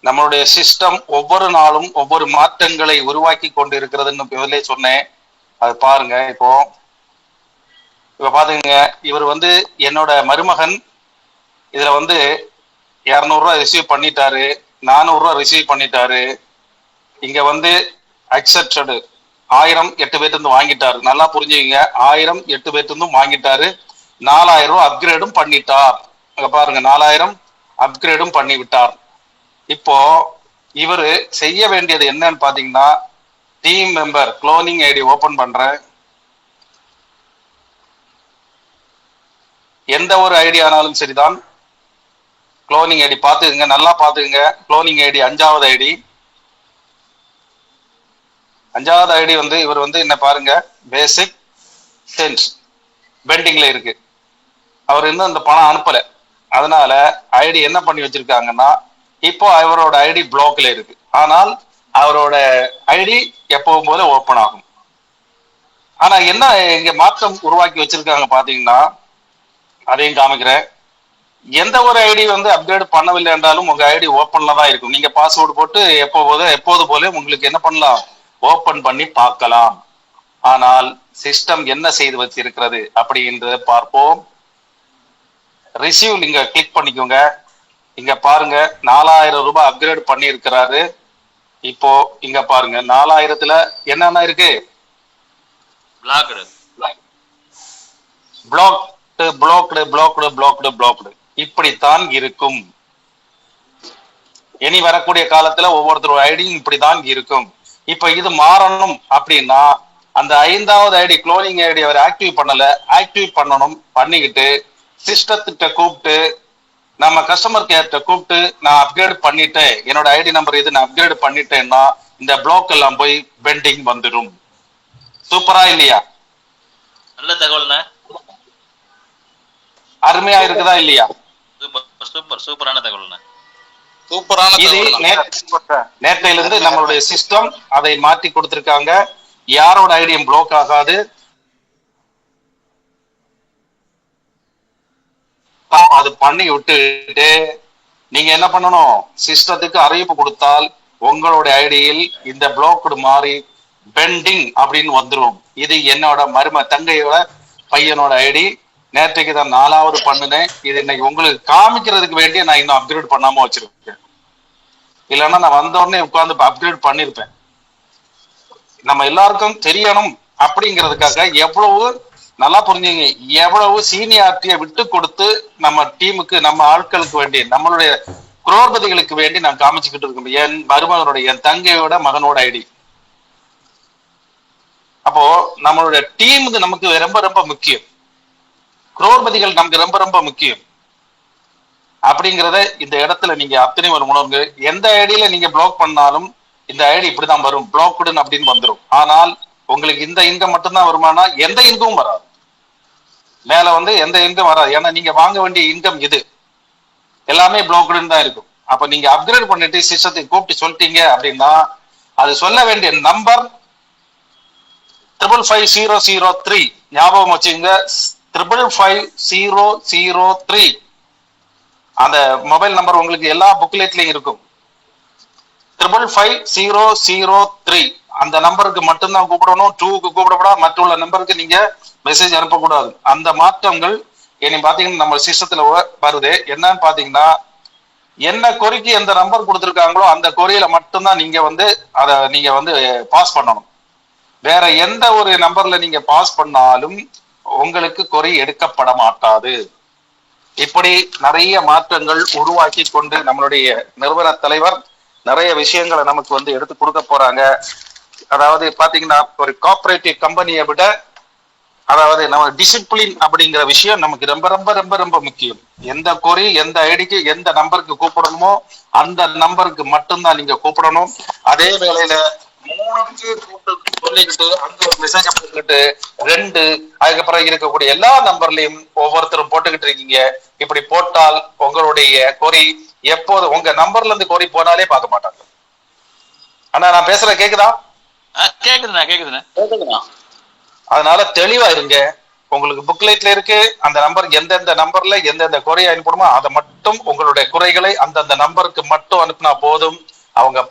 நம்மளுடைய சிஸ்டம் ஒவ்வொரு நாளும் ஒவ்வொரு மாற்றங்களை உருவாக்கி கொண்டு இருக்கிறதுன்னு முதலே சொன்னேன். அது பாருங்க. இப்ப பாத்துங்க, இவர் வந்து என்னோட மருமகன் இதுல வந்து 200 ரிசீவ் பண்ணிட்டாரு, 400 ரிசீவ் பண்ணிட்டாரு. இங்க வந்து அக்செப்டடு 1000 8 பேர்ட்டு இருந்து வாங்கிட்டாரு. நல்லா புரிஞ்சுங்க, 1000 8 பேர்ட்டு இருந்தும் வாங்கிட்டாரு. 4000 அப்கிரேடும் பண்ணிட்டார். அங்க பாருங்க, 4000 அப்கிரேடும் பண்ணி விட்டார். இப்போ இவரு செய்ய வேண்டியது என்னன்னு பாத்தீங்கன்னா, team member cloning ID open பண்றேன். எந்த ஒரு ஐடி ஆனாலும் சரிதான், குளோனிங் ஐடி பாத்துக்குங்க, நல்லா பாத்துக்குங்க. குளோனிங் ஐடி 5வது ஐடி. 5வது ஐடி வந்து இவர் வந்து என்ன பாருங்க, பேசிக் சென்ஸ் பெண்டிங்ல இருக்கு. அவர் இன்னும் இந்த பணம் அனுப்பல. அதனால ஐடி என்ன பண்ணி வச்சிருக்காங்கன்னா, இப்போ அவரோட ஐடி பிளாக்ல இருக்கு. ஆனால் அவரோட ஐடி எப்பவும் போல ஓபன் ஆகும். ஆனா என்ன இங்க மாற்றம் உருவாக்கி வச்சிருக்காங்க பாத்தீங்கன்னா, அதையும் காமிக்கிறேன். எந்த ஒரு ஐடி வந்து அப்டேட் பண்ணவில்லை என்றாலும் உங்க ஐடி ஓப்பன்ல தான் இருக்கும். நீங்க பாஸ்வேர்டு போட்டு எப்போது போல உங்களுக்கு என்ன பண்ணலாம், ஓபன் பண்ணி பார்க்கலாம். ஆனால் சிஸ்டம் என்ன செய்து வச்சிருக்கிறது அப்படின்றத பார்ப்போம். ரிசீவ் நீங்க கிளிக் பண்ணிக்கோங்க. இங்க பாருங்க, 4000 ரூபாய் அப்கிரேட் பண்ணி இருக்கிறாரு. இப்போ இங்க பாருங்க, 4000த்துல என்னென்ன இருக்கு, பிளாக்டு இப்படித்தான் இருக்கும். இனி வரக்கூடிய காலத்துல ஒவ்வொருத்தரோட ஐடியும் இப்படிதான் இருக்கும். இப்ப இது மாறணும் அப்படின்னா, அந்த 5வது ஐடி குளோனிங் ஐடி அவர் ஆக்டிவ் பண்ணல, ஆக்டிவ் பண்ணணும். பண்ணிக்கிட்டு சிஸ்டத்திட்ட கூப்பிட்டு, நம்ம கஸ்டமர் கேர்ட்ட கூப்பிட்டு, நான் அப்கிரேட் பண்ணிட்டேன், என்னோட ஐடி நம்பர் இது, நான் அப்கிரேட் பண்ணிட்டேன்னா இந்த பிளாக் எல்லாம் போய் பெண்டிங் வந்துடும். சூப்பரா இல்லையா? நல்ல தகவல்னா, அருமையா இருக்குதா இல்லையா? சூப்பரான தகவல்னா, இது நேற்றையில இருந்து நம்மளுடைய சிஸ்டம் அதை மாற்றி கொடுத்திருக்காங்க. யாரோட ஐடியும் பிளாக் ஆகாது. அது பண்ணி விட்டுட்டு நீங்க என்ன பண்ணணும், சிஸ்டத்துக்கு அறிவிப்பு கொடுத்தால் உங்களோட ஐடியில் இந்த பிளாக்டு மாறி பெண்டிங் அப்படின்னு வந்துடும். இது என்னோட தங்கையோட பையனோட ஐடி. நேற்றைக்கு தான் 4வது பண்ணுனேன். இது இன்னைக்கு உங்களுக்கு காமிக்கிறதுக்கு வேண்டிய நான் இன்னும் அப்கிரேட் பண்ணாம வச்சிருக்கேன். இல்லைன்னா நான் வந்த உடனே உட்கார்ந்து அப்கிரேட் பண்ணிருப்பேன். நம்ம எல்லாருக்கும் தெரியணும் அப்படிங்கிறதுக்காக எவ்வளவு நல்லா புரிஞ்சுங்க, எவ்வளவு சீனியாரிட்டியை விட்டு கொடுத்து நம்ம டீமுக்கு, நம்ம ஆட்களுக்கு வேண்டி, நம்மளுடைய குரோர்பதிகளுக்கு வேண்டி நான் காமிச்சுக்கிட்டு இருக்கோம். என் மருமகனுடைய, என் தங்கையோட மகனோட ஐடி. அப்போ நம்மளுடைய டீம் நமக்கு ரொம்ப ரொம்ப முக்கியம். குரோர்பதிகள் நமக்கு ரொம்ப ரொம்ப முக்கியம். அப்படிங்கிறத இந்த இடத்துல நீங்க அத்தனை ஒரு உணர்வு. எந்த ஐடியில நீங்க பிளாக் பண்ணாலும் இந்த ஐடி இப்படிதான் வரும், பிளாக்டு அப்படின்னு வந்துடும். ஆனால் உங்களுக்கு இந்த இன்கம் மட்டும்தான் வருமானா, எந்த இன்கமும் வராது. மேல வந்து எந்த இன்கம் வராது. ஏன்னா நீங்க வாங்க வேண்டிய இன்கம் இது எல்லாமே பிளாக்டுன்னு தான் இருக்கும். அப்ப நீங்க அப்கிரேட் பண்ணிட்டு சிஸ்டத்தை கூப்பிட்டு சொல்லிட்டீங்க அப்படின்னா, அது சொல்ல வேண்டிய நம்பர் 55003. ஞாபகம் வச்சுங்க, 55003. அந்த மொபைல் நம்பர் உங்களுக்கு எல்லா புக்லெட்லயும் இருக்கும். 55003 அந்த நம்பருக்கு மட்டும்தான் கூப்பிடணும். 2க்கு கூப்பிடக்கூடாது. மற்றுள்ள நம்பருக்கு நீங்க மெசேஜ் அனுப்பக்கூடாது. அந்த மாற்றங்கள் இனி பாத்தீங்கன்னா நம்ம சிஸ்டத்துல வருது. என்னன்னு பாத்தீங்கன்னா, என்ன கொரிக்கு எந்த நம்பர் கொடுத்துருக்காங்களோ அந்த கொரியில மட்டும்தான் நீங்க வந்து அதை நீங்க வந்து பாஸ் பண்ணணும். வேற எந்த ஒரு நம்பர்ல நீங்க பாஸ் பண்ணாலும் உங்களுக்கு கொரி எடுக்கப்பட மாட்டாது. இப்படி நிறைய மாற்றங்கள் உருவாக்கி கொண்டு நம்மளுடைய நிறுவன தலைவர் நிறைய விஷயங்களை நமக்கு வந்து எடுத்து கொடுக்க போறாங்க. அதாவது பாத்தீங்கன்னா, ஒரு கோஆபரேட்டிவ் கம்பெனியை விட, அதாவது நம்ம டிசிப்ளின் அப்படிங்கிற விஷயம் நமக்கு ரொம்ப ரொம்ப ரொம்ப ரொம்ப முக்கியம். எந்த கொரி, எந்த ஐடிக்கு, எந்த நம்பருக்கு கூப்பிடணுமோ அந்த நம்பருக்கு மட்டும்தான் நீங்க கூப்பிடணும். அதே வேளையில 3க்கு சொல்லிக்கிட்டு அந்த ஒரு மெசேஜ் போட்டுக்கிட்டு 2 அதுக்கப்புறம் இருக்கக்கூடிய எல்லா நம்பர்லயும் ஒவ்வொருத்தரும் போட்டுக்கிட்டு இருக்கீங்க. இப்படி போட்டால் உங்களுடைய கொரி எப்போது உங்க நம்பர்ல இருந்து கொரி போனாலே பார்க்க மாட்டாங்க. ஆனா நான் பேசுற கேக்குதா? கேக்குதுண்ணா. அதனால தெளிவா இருங்க. உங்களுக்கு புக்லெட்ல இருக்கு. அந்த நம்பருக்கு எந்தெந்த நம்பர்ல எந்தெந்த குறையை அனுப்பணுமோ அதை மட்டும் உங்களுடைய குறைகளை அந்தந்த நம்பருக்கு மட்டும் அனுப்பினா போதும். அவங்க